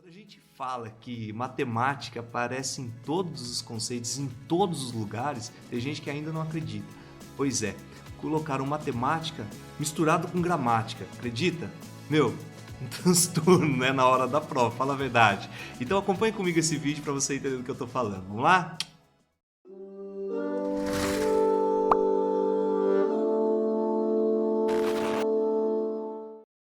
A gente fala que matemática aparece em todos os conceitos, em todos os lugares, tem gente que ainda não acredita. Pois é, colocaram matemática misturado com gramática, acredita? Meu, um transtorno, né, na hora da prova, fala a verdade. Então acompanhe comigo esse vídeo para você entender do que eu tô falando. Vamos lá?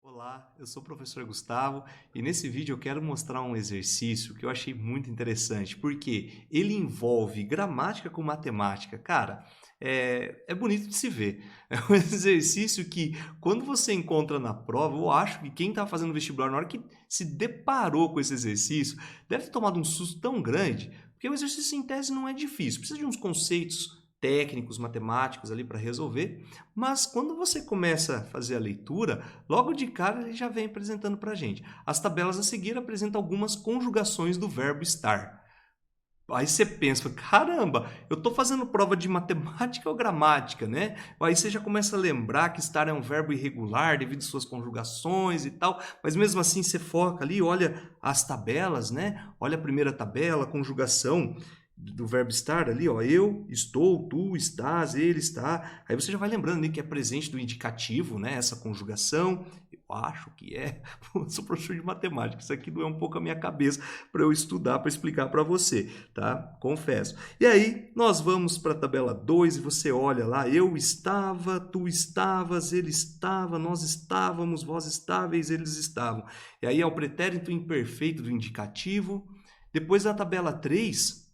Olá, eu sou o professor Gustavo e nesse vídeo eu quero mostrar um exercício que eu achei muito interessante, porque ele envolve gramática com matemática. Cara, é bonito de se ver. É um exercício que, quando você encontra na prova, eu acho que quem está fazendo vestibular, na hora que se deparou com esse exercício, deve ter tomado um susto tão grande, porque o exercício em tese não é difícil, precisa de uns conceitos técnicos, matemáticos ali para resolver, mas quando você começa a fazer a leitura, logo de cara ele já vem apresentando para a gente. As tabelas a seguir apresentam algumas conjugações do verbo estar. Aí você pensa, caramba, eu estou fazendo prova de matemática ou gramática, né? Aí você já começa a lembrar que estar é um verbo irregular devido às suas conjugações e tal, mas mesmo assim você foca ali, olha as tabelas, né? Olha a primeira tabela, a conjugação do verbo estar ali, ó, eu estou, tu estás, ele está. Aí você já vai lembrando ali que é presente do indicativo, né? Essa conjugação. Eu acho que é. Eu sou professor de matemática, isso aqui doeu um pouco a minha cabeça para eu estudar, para explicar para você, tá? Confesso. E aí, nós vamos para a tabela 2 e você olha lá, eu estava, tu estavas, ele estava, nós estávamos, vós estáveis, eles estavam. E aí é o pretérito imperfeito do indicativo. Depois da tabela 3,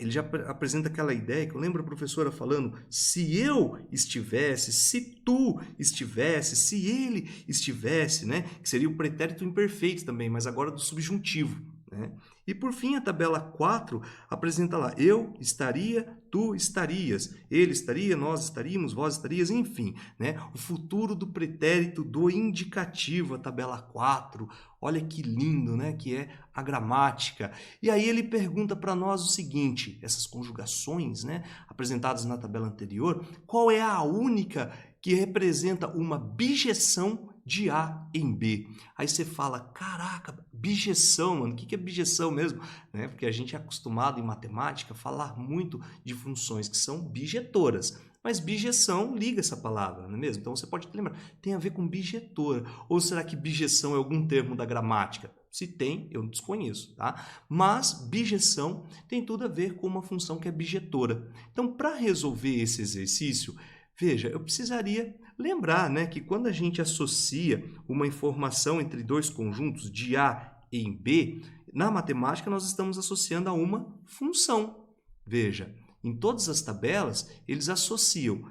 ele já apresenta aquela ideia que eu lembro a professora falando, se eu estivesse, se tu estivesse, se ele estivesse, né? Que seria o pretérito imperfeito também, mas agora do subjuntivo, né? E por fim, a tabela 4 apresenta lá, eu estaria, tu estarias, ele estaria, nós estaríamos, vós estarias, enfim, né? O futuro do pretérito do indicativo, a tabela 4. Olha que lindo, né? Que é a gramática. E aí ele pergunta para nós o seguinte, essas conjugações, né, apresentadas na tabela anterior, qual é a única que representa uma bijeção de A em B? Aí você fala, caraca, bijeção, mano, o que é bijeção mesmo? Né? Porque a gente é acostumado em matemática a falar muito de funções que são bijetoras. Mas bijeção liga essa palavra, não é mesmo? Então você pode lembrar, tem a ver com bijetora. Ou será que bijeção é algum termo da gramática? Se tem, eu desconheço, tá? Mas bijeção tem tudo a ver com uma função que é bijetora. Então, para resolver esse exercício, veja, eu precisaria lembrar, né, que quando a gente associa uma informação entre dois conjuntos de A em B, na matemática nós estamos associando a uma função. Veja, em todas as tabelas, eles associam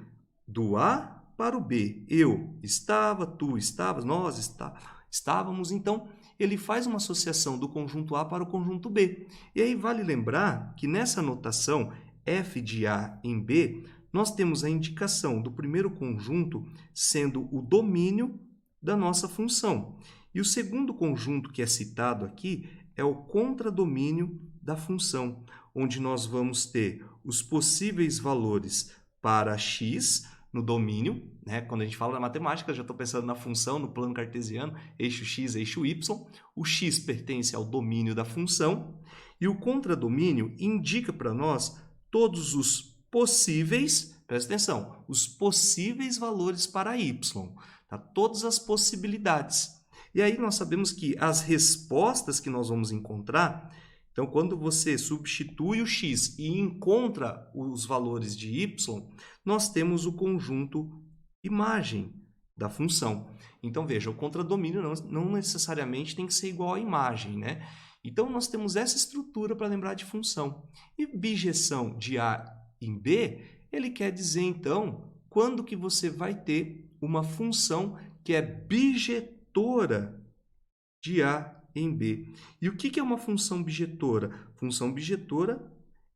do A para o B. Eu estava, tu estavas, nós estávamos. Então, ele faz uma associação do conjunto A para o conjunto B. E aí vale lembrar que nessa notação f de A em B, nós temos a indicação do primeiro conjunto sendo o domínio da nossa função. E o segundo conjunto que é citado aqui é o contradomínio da função, onde nós vamos ter os possíveis valores para x no domínio, né? Quando a gente fala da matemática, eu já estou pensando na função, no plano cartesiano, eixo x, eixo y. O x pertence ao domínio da função e o contradomínio indica para nós todos os possíveis, presta atenção, os possíveis valores para y, tá? Todas as possibilidades. E aí nós sabemos que as respostas que nós vamos encontrar, então quando você substitui o x e encontra os valores de y, nós temos o conjunto imagem da função. Então veja, o contradomínio não necessariamente tem que ser igual à imagem, né? Então nós temos essa estrutura para lembrar de função. E bijeção de A em B, ele quer dizer então quando que você vai ter uma função que é bijetora de A em B. E o que é uma função bijetora? Função bijetora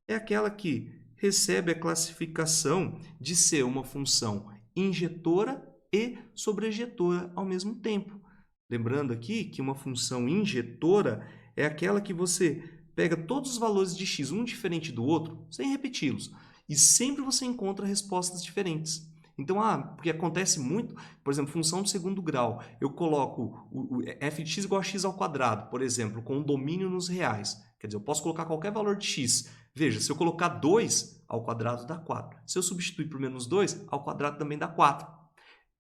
é aquela que recebe a classificação de ser uma função injetora e sobrejetora ao mesmo tempo. Lembrando aqui que uma função injetora é aquela que você pega todos os valores de x, um diferente do outro, sem repeti-los, e sempre você encontra respostas diferentes. Então, porque acontece muito, por exemplo, função de segundo grau, eu coloco o f de x igual a x ao quadrado, por exemplo, com o domínio nos reais. Quer dizer, eu posso colocar qualquer valor de x. Veja, se eu colocar 2 ao quadrado dá 4. Se eu substituir por menos 2, ao quadrado também dá 4.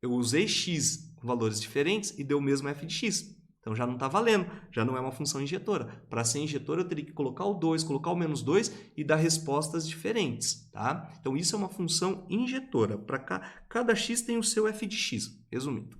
Eu usei x com valores diferentes e deu o mesmo f de x. Então, já não está valendo, já não é uma função injetora. Para ser injetora, eu teria que colocar o 2, colocar o menos 2 e dar respostas diferentes. Tá? Então, isso é uma função injetora. Para cada x tem o seu f de x, resumindo.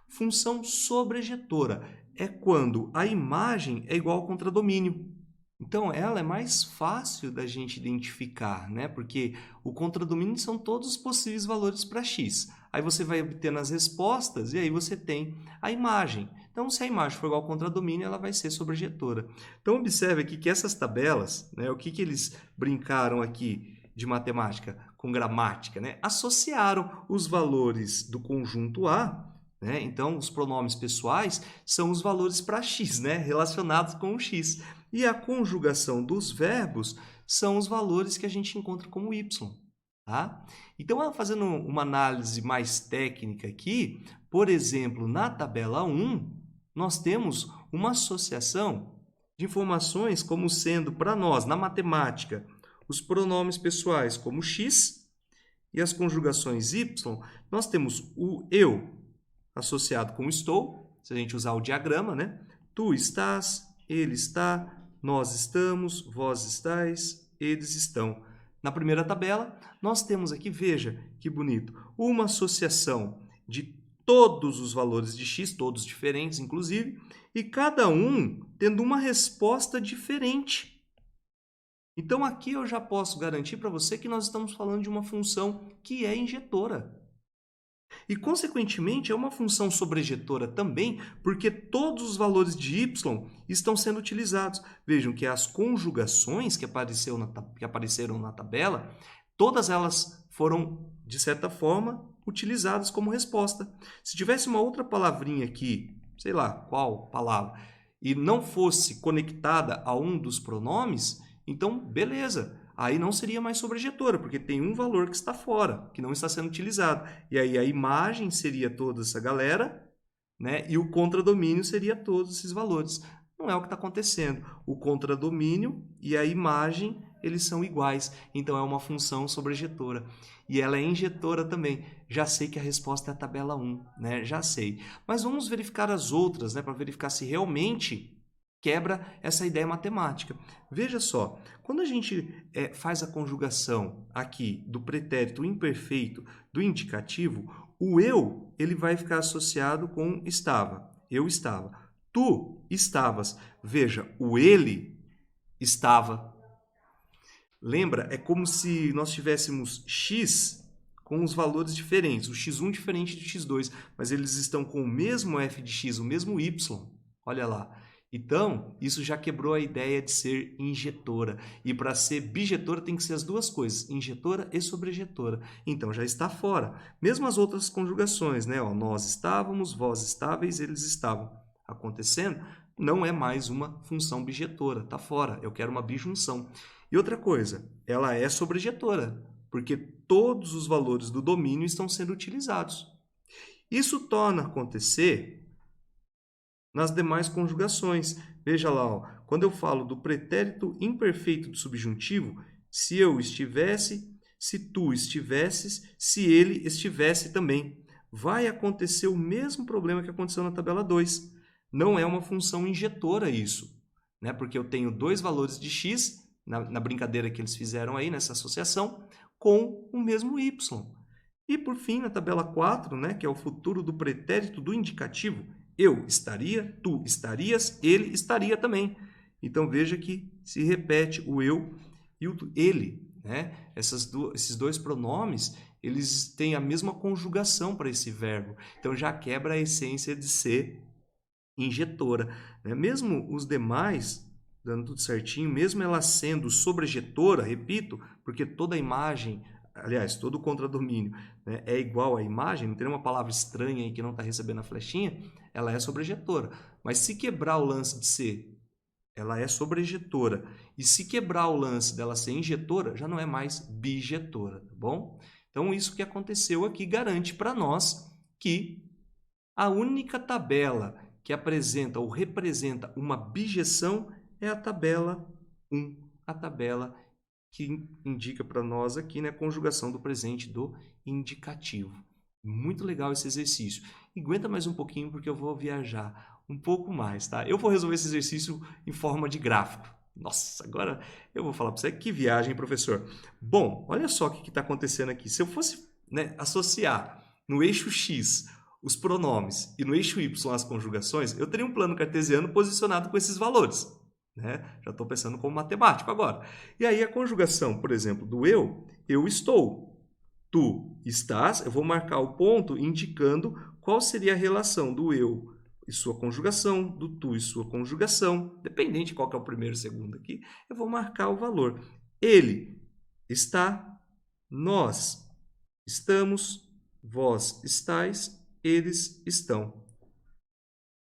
Função sobrejetora é quando a imagem é igual ao contradomínio. Então, ela é mais fácil da gente identificar, né? Porque o contradomínio são todos os possíveis valores para x. Aí você vai obtendo as respostas e aí você tem a imagem. Então, se a imagem for igual ao contradomínio, ela vai ser sobrejetora. Então, observe aqui que essas tabelas, né, o que eles brincaram aqui de matemática com gramática, né? Associaram os valores do conjunto A, né? Então, os pronomes pessoais são os valores para x, né? Relacionados com o x. E a conjugação dos verbos são os valores que a gente encontra como y. Tá? Então, fazendo uma análise mais técnica aqui, por exemplo, na tabela 1, nós temos uma associação de informações como sendo, para nós, na matemática, os pronomes pessoais como x e as conjugações y, nós temos o eu associado com estou, se a gente usar o diagrama, né? Tu estás, ele está, nós estamos, vós estáis, eles estão. Na primeira tabela, nós temos aqui, veja que bonito, uma associação de todos os valores de x, todos diferentes, inclusive, e cada um tendo uma resposta diferente. Então, aqui eu já posso garantir para você que nós estamos falando de uma função que é injetora. E, consequentemente, é uma função sobrejetora também, porque todos os valores de y estão sendo utilizados. Vejam que as conjugações que apareceram na tabela, todas elas foram, de certa forma, utilizadas como resposta. Se tivesse uma outra palavrinha aqui, sei lá qual palavra, e não fosse conectada a um dos pronomes, então, beleza. Aí não seria mais sobrejetora, porque tem um valor que está fora, que não está sendo utilizado. E aí a imagem seria toda essa galera, né? E o contradomínio seria todos esses valores. Não é o que está acontecendo. O contradomínio e a imagem, eles são iguais. Então, é uma função sobrejetora. E ela é injetora também. Já sei que a resposta é a tabela 1, né? Já sei. Mas vamos verificar as outras, né? Para verificar se realmente quebra essa ideia matemática. Veja só, quando a gente faz a conjugação aqui do pretérito imperfeito do indicativo, o eu ele vai ficar associado com estava. Eu estava. Tu estavas. Veja, o ele estava. Lembra? É como se nós tivéssemos x com os valores diferentes. O x1 diferente do x2, mas eles estão com o mesmo f de x, o mesmo y. Olha lá. Então, isso já quebrou a ideia de ser injetora. E para ser bijetora tem que ser as duas coisas, injetora e sobrejetora. Então, já está fora. Mesmo as outras conjugações, né? Ó, nós estávamos, vós estáveis, eles estavam. Acontecendo, não é mais uma função bijetora, está fora. Eu quero uma bijunção. E outra coisa, ela é sobrejetora, porque todos os valores do domínio estão sendo utilizados. Isso torna acontecer nas demais conjugações. Veja lá, ó, quando eu falo do pretérito imperfeito do subjuntivo, se eu estivesse, se tu estivesses, se ele estivesse também. Vai acontecer o mesmo problema que aconteceu na tabela 2. Não é uma função injetora isso, né? Porque eu tenho dois valores de x, na brincadeira que eles fizeram aí, nessa associação, com o mesmo y. E, por fim, na tabela 4, né, que é o futuro do pretérito do indicativo, eu estaria, tu estarias, ele estaria também. Então, veja que se repete o eu e o ele. Né? Esses dois pronomes, eles têm a mesma conjugação para esse verbo. Então, já quebra a essência de ser injetora. Né? Mesmo os demais, dando tudo certinho, mesmo ela sendo sobrejetora, repito, porque toda a imagem, aliás, todo o contradomínio, né, é igual à imagem, não tem uma palavra estranha aí que não está recebendo a flechinha, ela é sobrejetora. Mas se quebrar o lance de ser, ela é sobrejetora. E se quebrar o lance dela ser injetora, já não é mais bijetora, tá bom? Então, isso que aconteceu aqui garante para nós que a única tabela que apresenta ou representa uma bijeção é a tabela 1, a tabela que indica para nós aqui, né, a conjugação do presente do indicativo. Muito legal esse exercício. E aguenta mais um pouquinho porque eu vou viajar um pouco mais, tá? Eu vou resolver esse exercício em forma de gráfico. Nossa, agora eu vou falar para você que viagem, professor. Bom, olha só o que está acontecendo aqui. Se eu fosse, né, associar no eixo X os pronomes e no eixo Y as conjugações, eu teria um plano cartesiano posicionado com esses valores. Né? Já estou pensando como matemático agora. E aí a conjugação, por exemplo, do eu estou. Tu estás, eu vou marcar o ponto indicando qual seria a relação do eu e sua conjugação, do tu e sua conjugação, dependente de qual que é o primeiro e segundo aqui, eu vou marcar o valor. Ele está, nós estamos, vós estáis, eles estão.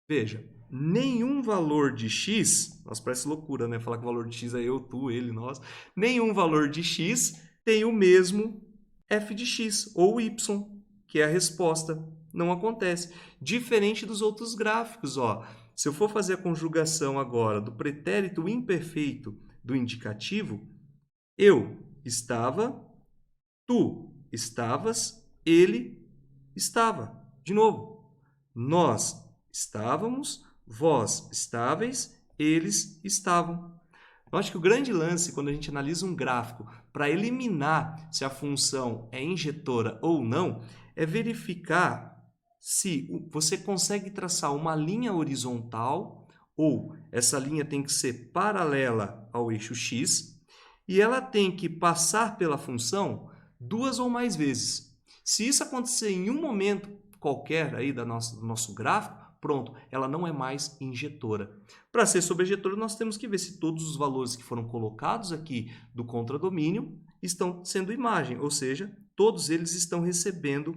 Veja, nenhum valor de x, nossa, parece loucura, né? Falar que o valor de x é eu, tu, ele, nós. Nenhum valor de x tem o mesmo f de x ou y, que é a resposta. Não acontece. Diferente dos outros gráficos, ó. Se eu for fazer a conjugação agora do pretérito imperfeito do indicativo, eu estava, tu estavas, ele estava. De novo, nós estávamos, vós estáveis, eles estavam. Eu acho que o grande lance, quando a gente analisa um gráfico para eliminar se a função é injetora ou não, é verificar se você consegue traçar uma linha horizontal ou essa linha tem que ser paralela ao eixo X e ela tem que passar pela função 2 ou mais vezes. Se isso acontecer em um momento qualquer aí do nosso gráfico, pronto, ela não é mais injetora. Para ser sobrejetora, nós temos que ver se todos os valores que foram colocados aqui do contradomínio estão sendo imagem, ou seja, todos eles estão recebendo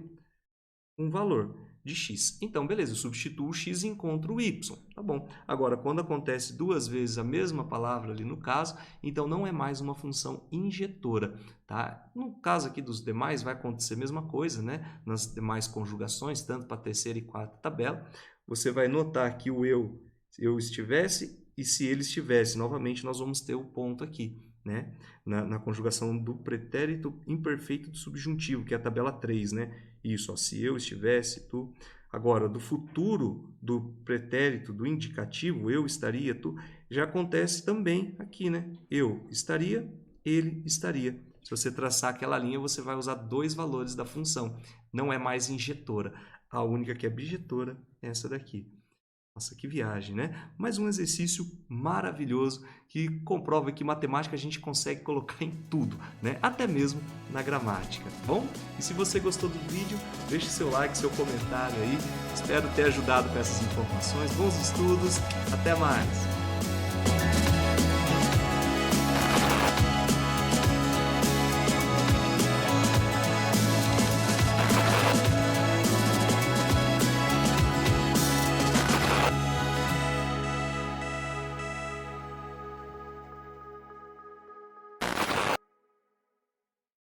um valor de x. Então, beleza, eu substituo o x e encontro o y, tá bom. Agora, quando acontece 2 vezes a mesma palavra ali no caso, então não é mais uma função injetora, tá? No caso aqui dos demais, vai acontecer a mesma coisa, né? Nas demais conjugações, tanto para a terceira e quarta tabela, você vai notar que o eu estivesse e se ele estivesse, novamente, nós vamos ter o ponto aqui, né? Na conjugação do pretérito imperfeito do subjuntivo, que é a tabela 3, né? Isso, ó, se eu estivesse, tu. Agora, do futuro do pretérito, do indicativo, eu estaria, tu, já acontece também aqui, né? Eu estaria, ele estaria. Se você traçar aquela linha, você vai usar 2 valores da função. Não é mais injetora. A única que é bijetora é essa daqui. Nossa, que viagem, né? Mais um exercício maravilhoso que comprova que matemática a gente consegue colocar em tudo, né? Até mesmo na gramática, tá bom? E se você gostou do vídeo, deixe seu like, seu comentário aí. Espero ter ajudado com essas informações. Bons estudos, até mais!